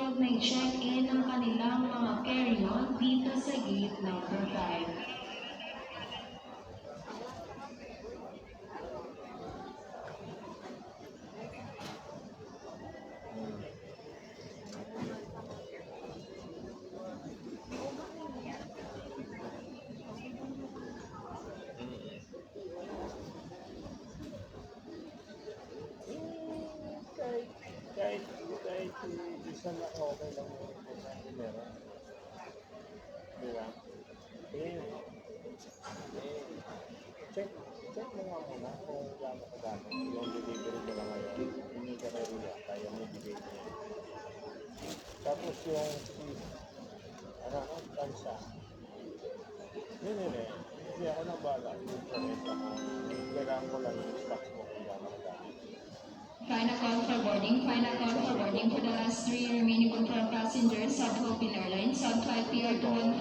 huwag na i-check-in ang kanilang mga carry-on dito sa gate number 5. Kahit isa na okay lang yung importante meron. Di ba? Check mo nga muna kung gaano ka dami. Yung delivery mo lang ngayon, hindi ka na rin kaya mo i-deliver niya. Tapos yung tansa. Yun eh. Hindi ako nang bahala. Kailangan ko lang yung stocks mo kung gaano ka dami. Final call for boarding. Final call for boarding for the last 3 remaining confirmed passengers. Sub Philippine Airlines, Sub 5 PR 213.